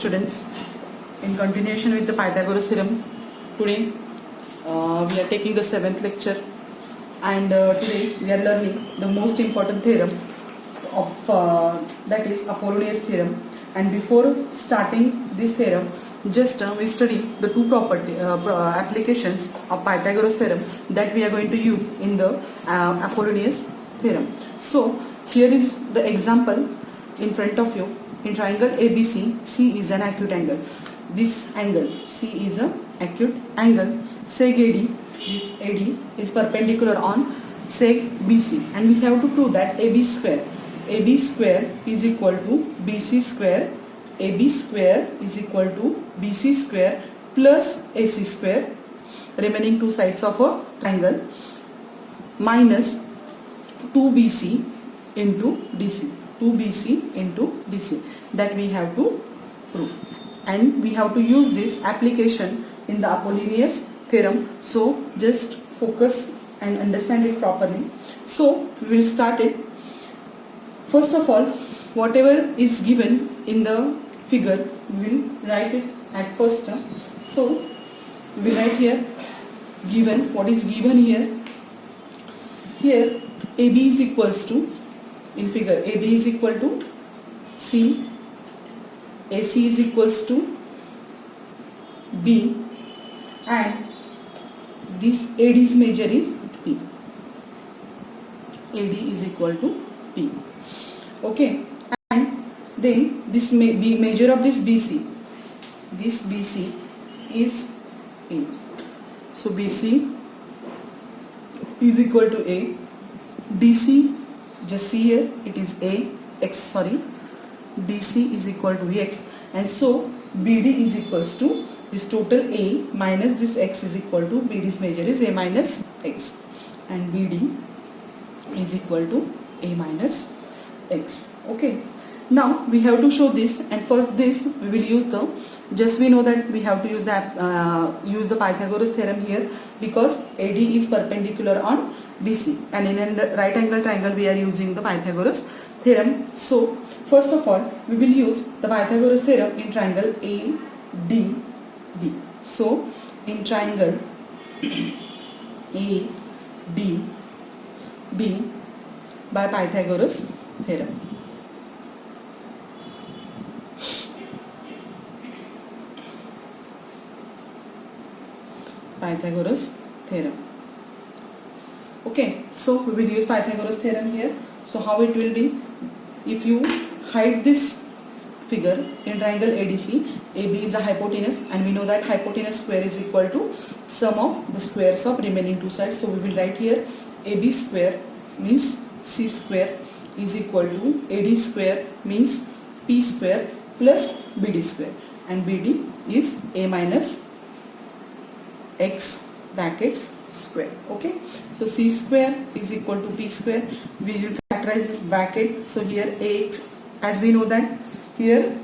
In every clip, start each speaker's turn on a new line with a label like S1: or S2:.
S1: students, in continuation with the Pythagoras theorem, today we are taking the 7th lecture, and today we are learning the most important theorem of that is Apollonius theorem. And before starting this theorem, just we study the two applications of Pythagoras theorem that we are going to use in the Apollonius theorem. So here is the example in front of you. In triangle ABC, C is an acute angle. This angle C is an acute angle. Sec AD, this AD is perpendicular on sec BC, and we have to prove that AB square is equal to BC square. AB square is equal to BC square plus AC square, remaining two sides of a triangle, minus 2BC into DC. 2BC into DC, that we have to prove, and we have to use this application in the Apollonius theorem. So just focus and understand it properly. So we will start it. First of all, whatever is given in the figure, we will write it at first term. So we will write here given, what is given here. Here AB is equals to, in figure AB is equal to C, AC is equals to B, and this AD's measure is P. AD is equal to P. Okay, and then this may be measure of this BC. This BC is A. So BC is equal to A. DC, just see here, it is DC is equal to X, and so BD is equals to this total A minus this X is equal to BD's measure is A minus X, and BD is equal to A minus X. Okay, now we have to show this, and for this we will use the, just we know that we have to use the Pythagoras theorem here, because AD is perpendicular on BC, and in a right angle triangle we are using the Pythagoras theorem. So first of all we will use the Pythagoras theorem in triangle ADB. So in triangle ADB by Pythagoras theorem. Pythagoras theorem. Okay, so we will use Pythagoras theorem here. So how it will be, if you hide this figure in triangle ADC, AB is a hypotenuse, and we know that hypotenuse square is equal to sum of the squares of remaining two sides. So we will write here AB square means C square is equal to AD square means P square plus BD square, and BD is A minus X brackets square. Okay, so C square is equal to P square. We will factorize this bracket. So here AX, as we know that here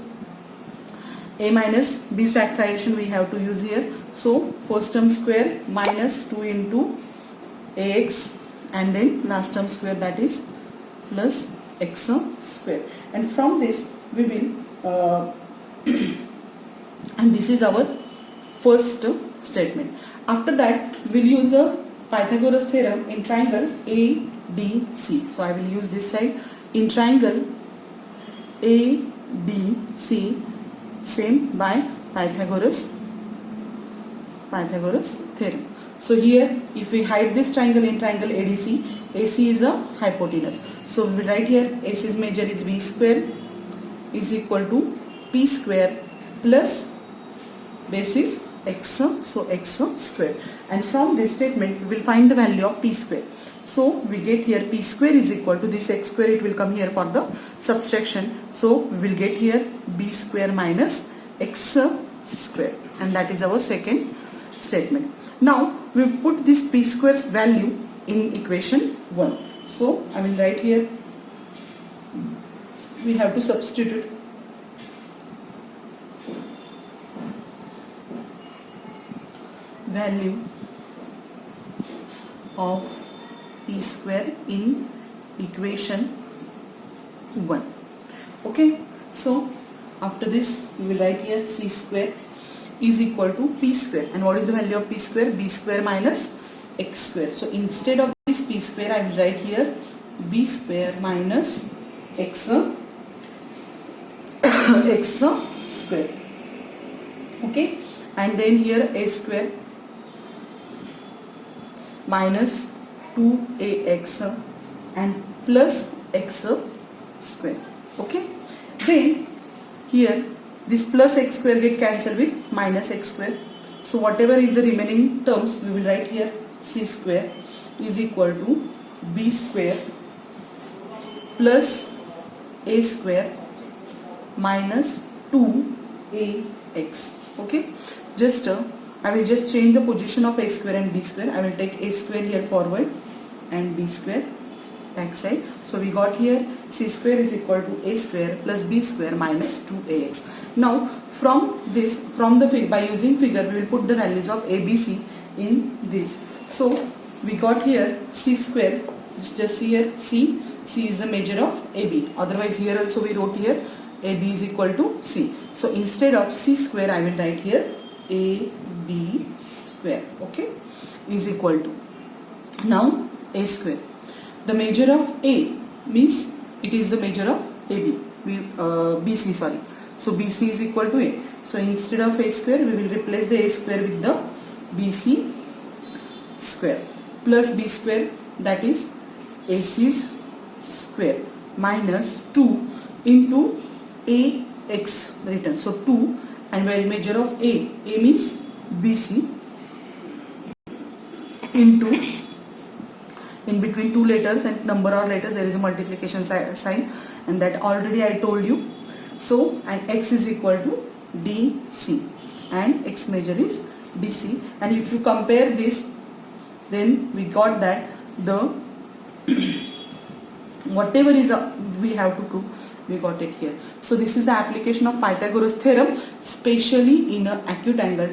S1: A minus B's factorization we have to use here. So first term square minus 2 into AX, and then last term square, that is plus X square. And from this we will and this is our first statement. After that we will use the Pythagoras theorem in triangle ADC. So I will use this side in triangle ADC, same by Pythagoras theorem. So here if we hide this triangle in triangle ADC, AC is a hypotenuse. So we will write here AC's measure is B square is equal to P square plus basis X, so X square, and from this statement we will find the value of P square. So we get here P square is equal to this X square, it will come here for the subtraction. So we will get here B square minus X square, and that is our second statement. Now we put this P square's value in equation 1. So I will write here, we have to substitute value of P square in equation 1. Okay, so After this we will write here c square is equal to p square, and what is the value of p square? B square minus x square. So instead of this p square I will write here b square minus x x square. Okay, and then here a square minus 2ax and plus x square. Okay, then here this plus x square get cancelled with minus x square. So whatever is the remaining terms we will write here c square is equal to b square plus a square minus 2ax. Okay, just I will just change the position of a square and b square. I will take a square here forward and b square back side. So we got here c square is equal to a square plus b square minus 2ax. Now from this, by using figure, we will put the values of a, b, c in this. So we got here c square, just see here c is the measure of ab. Otherwise here also we wrote here ab is equal to c. So instead of c square I will write here ab square. Okay, is equal to, now a square. The measure of a means it is the measure of ab. BC, sorry. So BC is equal to a. So instead of a square we will replace the a square with the BC square plus b square, that is AC's square minus 2 into ax written. So 2, and by measure of a means BC into, in between two letters and number or letters there is a multiplication sign, and that already I told you. So and x is equal to DC and x measure is DC, and if you compare this, then we got that the whatever is we have to prove, we got it here. So this is the application of Pythagoras theorem, especially in an acute angle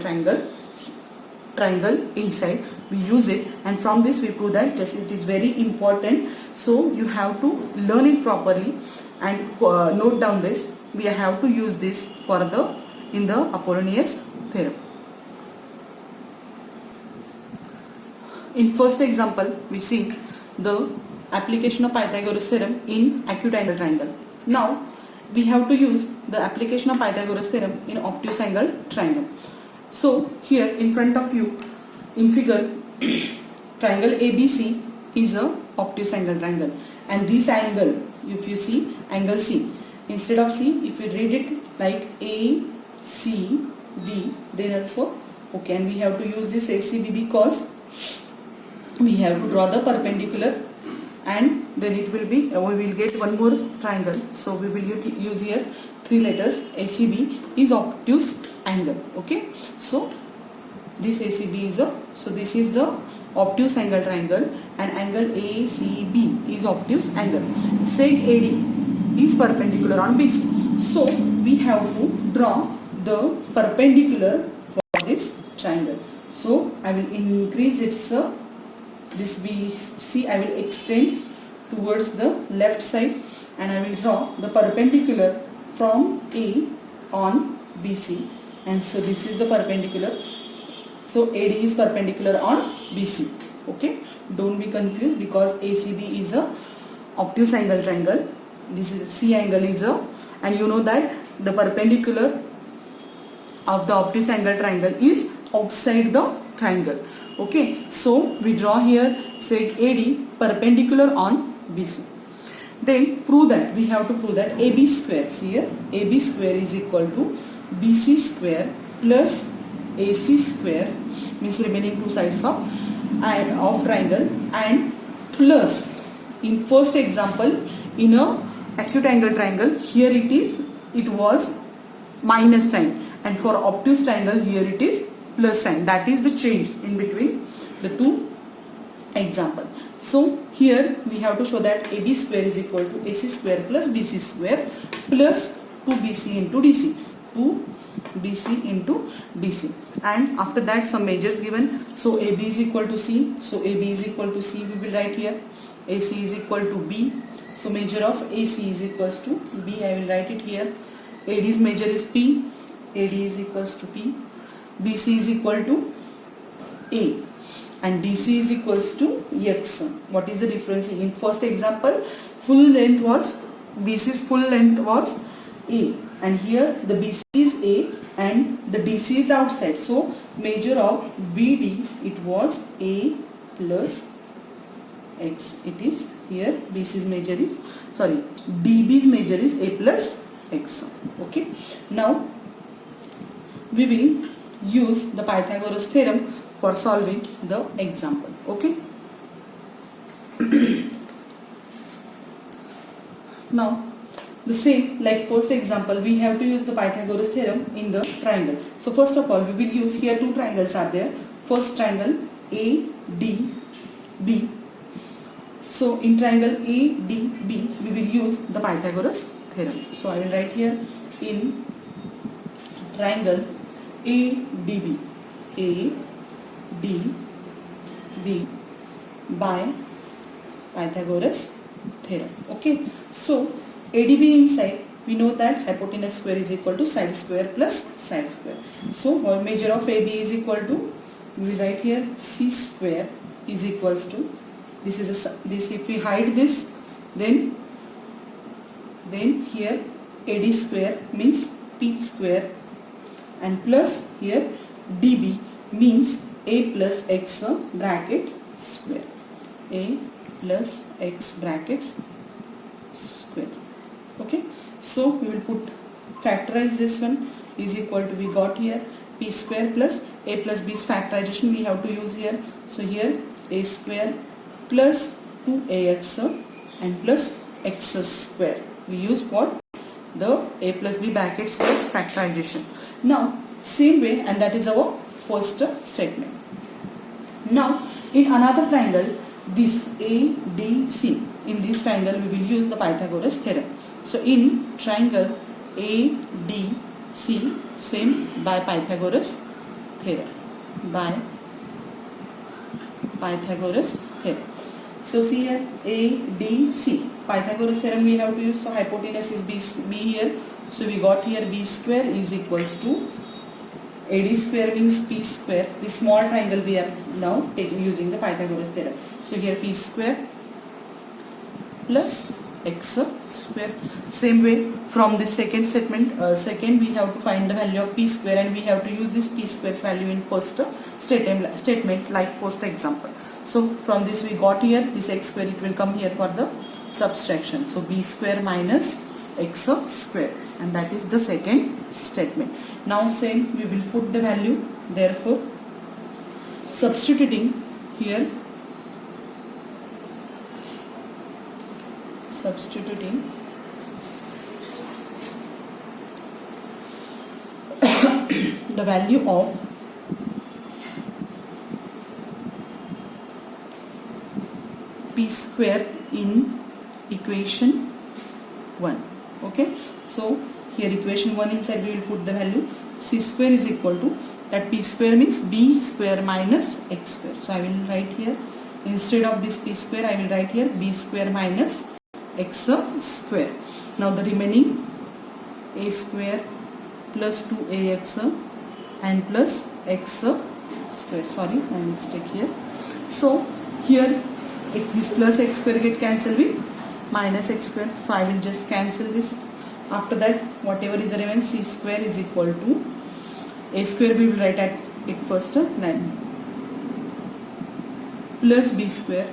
S1: triangle inside we use it, and from this we prove that just it is very important. So you have to learn it properly and note down this. We have to use this for in the Apollonius theorem. In first example we see the application of Pythagoras theorem in acute angle triangle. Now we have to use the application of Pythagoras theorem in obtuse angle triangle. So here in front of you in figure triangle ABC is a obtuse angle triangle, and this angle, if you see angle C, instead of C if you read it like ACB, then also okay, and we have to use this ACB because we have to draw the perpendicular, and then it will be we will get one more triangle. So we will use here three letters. ACB is obtuse angle. Okay, so this ACB is this is the obtuse angle triangle, and angle ACB is obtuse angle. Seg AD is perpendicular on BC. So we have to draw the perpendicular for this triangle. So I will increase its this BC I will extend towards the left side, and I will draw the perpendicular from A on BC, and so this is the perpendicular. So AD is perpendicular on BC. Okay, don't be confused because ACB is a obtuse angle triangle. This is C angle is a, and you know that the perpendicular of the obtuse angle triangle is outside the triangle. Okay, so we draw here seg AD perpendicular on BC. Then prove that, we have to prove that AB square, see here AB square is equal to BC square plus AC square, means remaining two sides of triangle, and plus in first example in a acute angle triangle here it was minus sign, and for obtuse triangle here it is plus sign. That is the change in between the two example. So here we have to show that AB square is equal to AC square plus BC square plus 2BC into DC, 2BC into DC, and after that some measures given. So AB is equal to C, so AB is equal to C we will write here, AC is equal to B, so measure of AC is equals to B, I will write it here, AD's measure is P, AD is equals to P, BC is equal to A, and DC is equals to X. What is the difference? In first example, full length was, BC's full length was A, and here the BC is A and the DC is outside. So measure of BD, it was A plus X. It is here BC's measure is, sorry, DB's measure is A plus X. Okay. Now we will use the Pythagoras theorem for solving the example. Okay. Now the same like first example, we have to use the Pythagoras theorem in the triangle. So first of all, we will use, here two triangles are there. First triangle ADB. So in triangle ADB, we will use the Pythagoras theorem. So I will write here in triangle ADB, ADB by Pythagoras theorem. Okay. So ADB inside, we know that hypotenuse square is equal to side square plus side square. So our measure of AB is equal to, we will write here C square is equals to, this is this, if we hide this, then here AD square means P square, and plus here DB means A plus X bracket square, A plus X brackets square. Okay, so we will put, factorize this one is equal to, we got here P square plus A plus B's factorization we have to use here. So here A square plus 2AX and plus X square. We use what? The A plus B bracket squares factorization. Now same way, and that is our first statement. Now in another triangle, this ADC, in this triangle we will use the Pythagoras theorem. So in triangle ADC, same by Pythagoras theorem, by Pythagoras theorem. So see here ADC, Pythagoras theorem we have to use. So hypotenuse is B here. So we got here B square is equals to, AD square means P square. This small triangle we are now using the Pythagoras theorem. So here P square plus X square. Same way from this second statement, second we have to find the value of P square, and we have to use this P square's value in first statement like first example. So from this we got here this X square, it will come here for the subtraction. So B square minus X square, and that is the second statement. Now same, we will put the value, therefore substituting here, substituting the value of P square in equation 1. Okay, so here equation 1 inside we will put the value C square is equal to, that P square means B square minus X square. So I will write here, instead of this P square I will write here B square minus X square. Now the remaining A square plus 2AX and plus X square, sorry, I mistake here. So here this plus X square get cancelled with minus X square. So I will just cancel this. After that whatever is remain, C square is equal to, A square we will write at it first, then plus B square,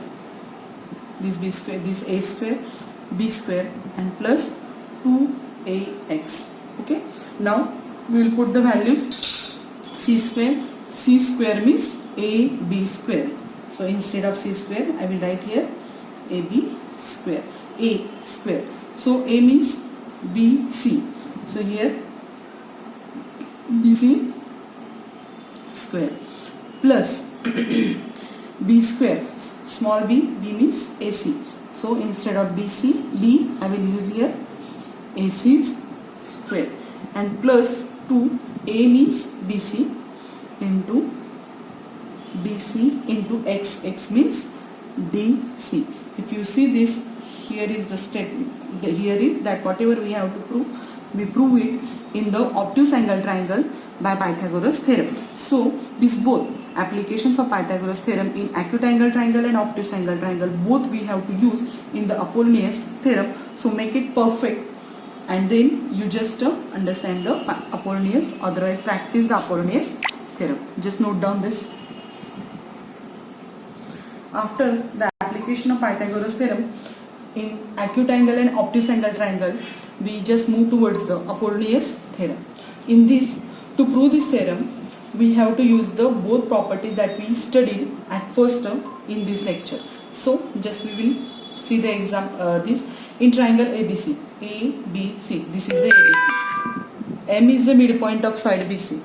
S1: this B square, this A square, B square, and plus 2AX. Okay, now we will put the values C square. C square means AB square. So instead of C square I will write here AB square, A square. So A means BC. So here BC square plus B square, small b, B means AC. So instead of BC, B I will use here AC square, and plus 2, A means BC into BC into X, X means DC. If you see this, here is the statement, here is that whatever we have to prove, we prove it in the obtuse angle triangle by Pythagoras theorem. So these both applications of Pythagoras theorem in acute angle triangle and obtuse angle triangle, both we have to use in the Apollonius theorem. So make it perfect, and then you just understand the Apollonius, otherwise practice the Apollonius theorem. Just note down this. After the application of Pythagoras theorem in acute angle and obtuse angle triangle, we just move towards the Apollonius theorem. In this, to prove this theorem, we have to use the both properties that we studied at first term in this lecture. So just we will see the this in triangle ABC. ABC. This is the ABC. M is the midpoint of side BC.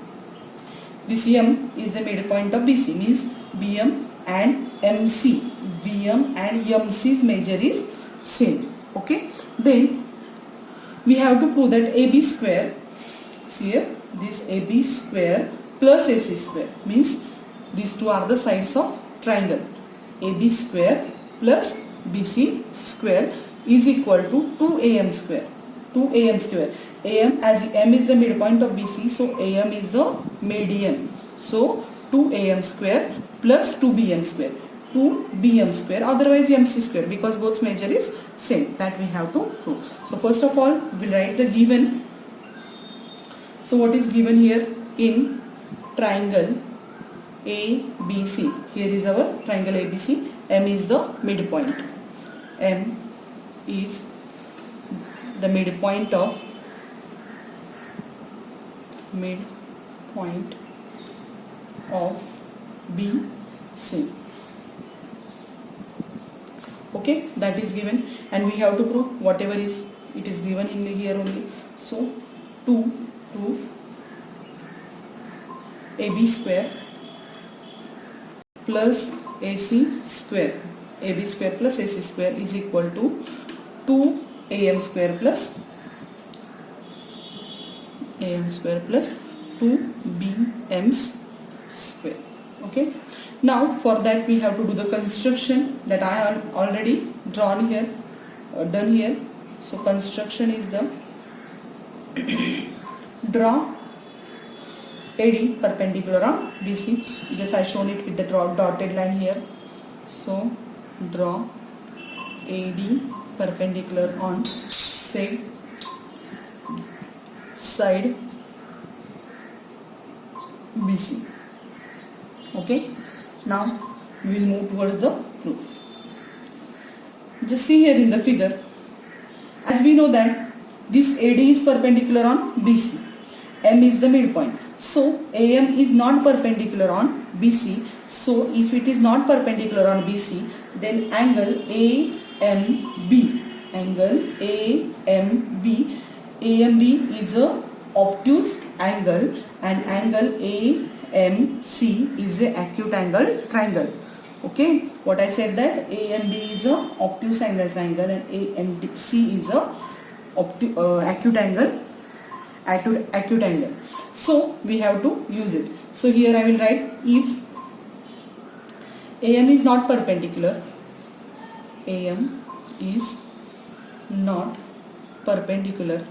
S1: This M is the midpoint of BC, means BM and MC. BM and MC's measure is same. Okay. Then we have to prove that AB square, see here, this AB square plus AC square, means these two are the sides of triangle. AB square plus BC square is equal to 2AM square. 2AM square. AM, as M is the midpoint of BC, so AM is the median. So 2AM square plus 2BM square. 2BM square, otherwise MC square, because both measure is same, that we have to prove. So first of all, we'll write the given. So what is given here in triangle ABC? Here is our triangle ABC. M is the midpoint. M is the midpoint of BC. Okay, that is given, and we have to prove whatever is it is given in here only. So to prove AB square plus AC square, AB square plus AC square is equal to 2AM square plus AM square plus 2BM square. Okay. Now for that we have to do the construction that I have already drawn here, done here. So construction is the draw AD perpendicular on BC. Just I shown it with the dotted line here. So draw AD perpendicular on side BC. Okay. Now we will move towards the proof. Just see here in the figure, as we know that this AD is perpendicular on BC, M is the midpoint. So AM is not perpendicular on BC. So if it is not perpendicular on BC, then angle AMB, AMB is a obtuse angle, and angle AMC is a acute angle triangle. Okay, what I said that AMB is a obtuse angle triangle and AMC is a acute angle. So we have to use it. So here I will write, if AM is not perpendicular, AM is not perpendicular,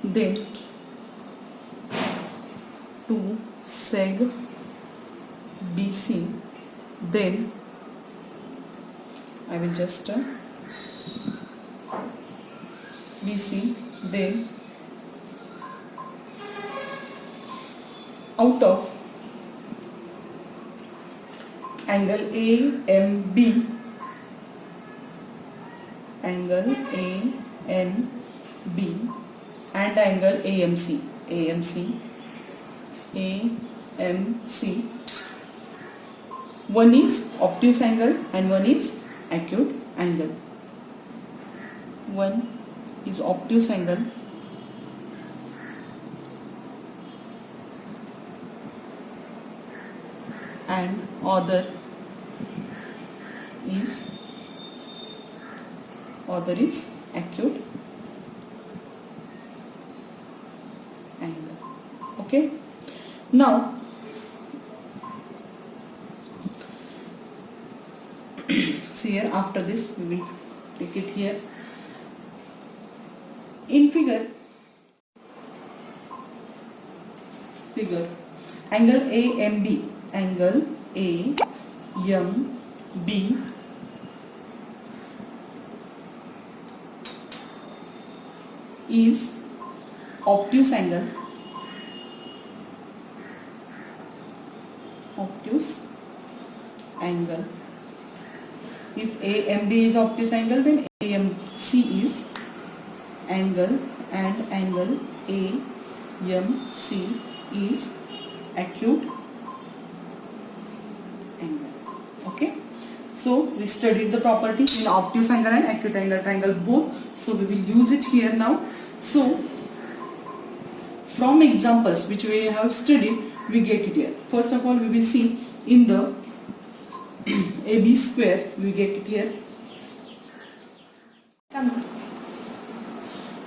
S1: then to seg BC, then I will just BC, then out of angle AMB, and angle AMC, one is obtuse angle and one is acute angle. One is obtuse angle and other is acute angle. Okay. Now see here. After this we will take it here. In figure angle AMB, angle AMB is obtuse angle. If AMB is obtuse angle, then AMC is angle, and angle AMC is acute angle. Okay, so we studied the properties in obtuse angle and acute angle triangle both, so we will use it here now. So from examples which we have studied, we get it here. First of all, we will see in the AB square, we get it here.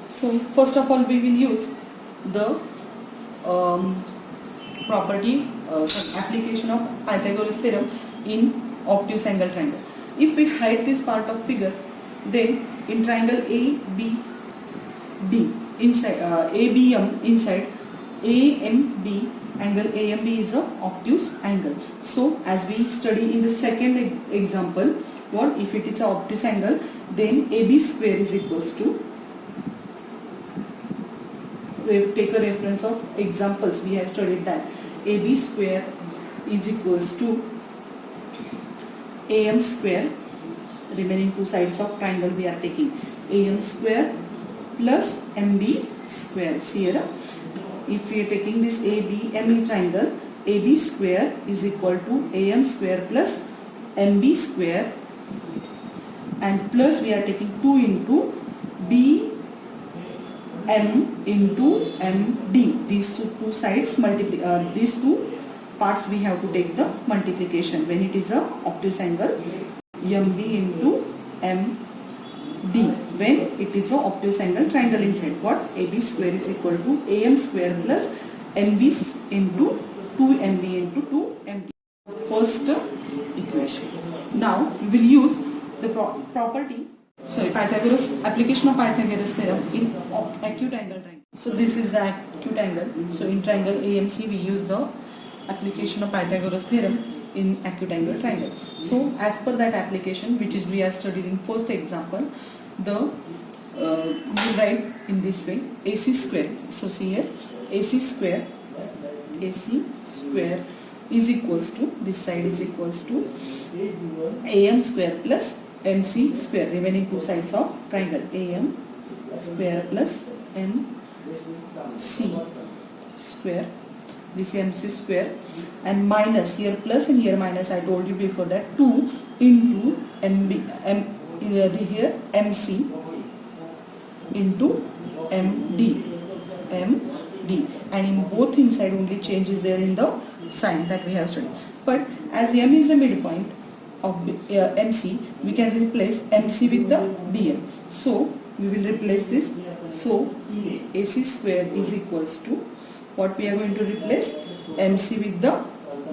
S1: So first of all, we will use the application of Pythagoras theorem in obtuse angle triangle. If we hide this part of figure, then in triangle ABD inside ABM inside AMB, angle AMB is a obtuse angle. So as we study in the second example, what if it is a obtuse angle, then AB square is equals to, we take a reference of examples we have studied that AB square is equals to AM square, remaining two sides of triangle we are taking, AM square plus MB square. See here, if we are taking this ABME triangle, AB square is equal to AM square plus MB square, and plus we are taking 2 into BM into MD. These two sides these two parts we have to take the multiplication when it is a obtuse angle, MB into MD. When it is a obtuse angle triangle inside, what AB square is equal to AM square plus MB into 2MB into 2MD. First equation. Now we will use the application of Pythagoras theorem in acute angle triangle. So this is the acute angle. So in triangle AMC we use the application of Pythagoras theorem in acute angle triangle. So as per that application, which is we are studied in first example, the we write in this way, AC square. So see here, AC square is equals to, this side is equals to AM square plus MC square, remaining two sides of triangle, AM square plus MC square, this MC square, and minus here plus and here minus, I told you before that 2 into here MC into MD, and in both inside only change is there in the sign that we have studied. But as M is the midpoint of MC, we can replace MC with the BM. So we will replace this. So AC square is equals to, what we are going to replace, MC with the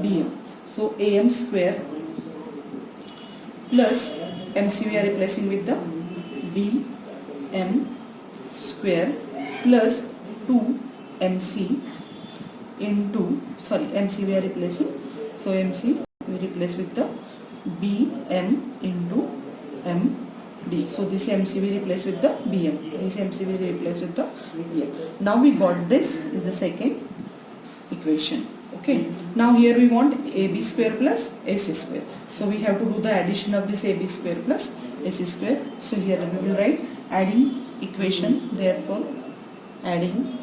S1: BM. So AM square plus MC we are replacing with the BM square plus 2MC into, MC we are replacing, so MC we replace with the BM into MD. So this MC we replace with the BM, this MC we replace with the BM. Now we got this is the second equation. Okay, now here we want AB square plus AC square. So we have to do the addition of this AB square plus AC square. So here we will write adding equation, therefore adding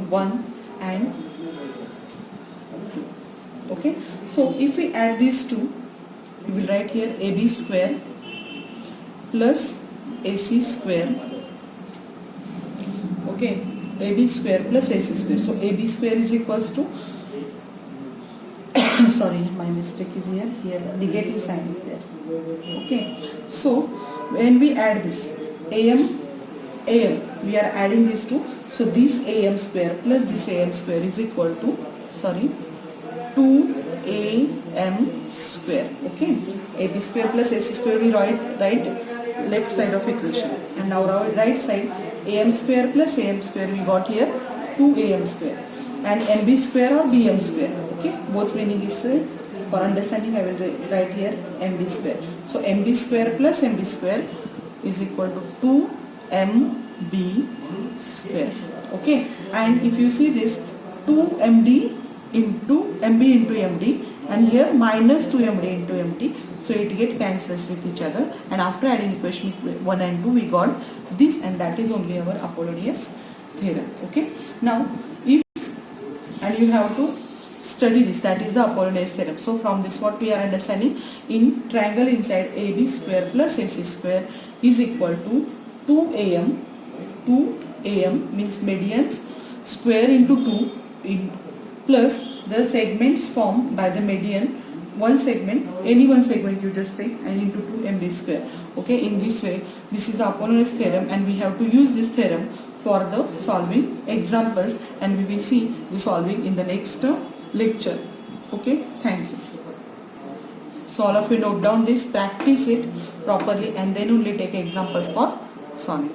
S1: 1 and 2. Okay, so if we add these two, we will write here AB square plus AC square. Okay, AB square plus AC square. So AB square is equals to sorry, my mistake is here, negative sign is there. Okay, so when we add this AM, we are adding these two. So this AM square plus this AM square is equal to 2 AM square. Okay, AB square plus AC square we write left side of equation, and now our right side AM square plus AM square we got here 2AM square, and MB square or BM square. Okay, both meaning is for understanding I will write here MB square. So MB square plus MB square is equal to 2MB square. Okay, and if you see this 2MD into MB into MD, and here minus 2MD into MD, so it get cancels with each other, and after adding equation 1 and 2 we got this, and that is only our Apollonius theorem. Okay, now if, and you have to study this, that is the Apollonius theorem. So from this what we are understanding, in triangle inside AB square plus AC square is equal to 2AM. 2AM means medians square into 2 in plus the segments formed by the median, one segment, any one segment you just take, and into 2MB square. Okay, in this way this is the Apollonius theorem, and we have to use this theorem for the solving examples, and we will see the solving in the next lecture. Okay, thank you. So all of you note down this, practice it properly, and then only take examples for solving.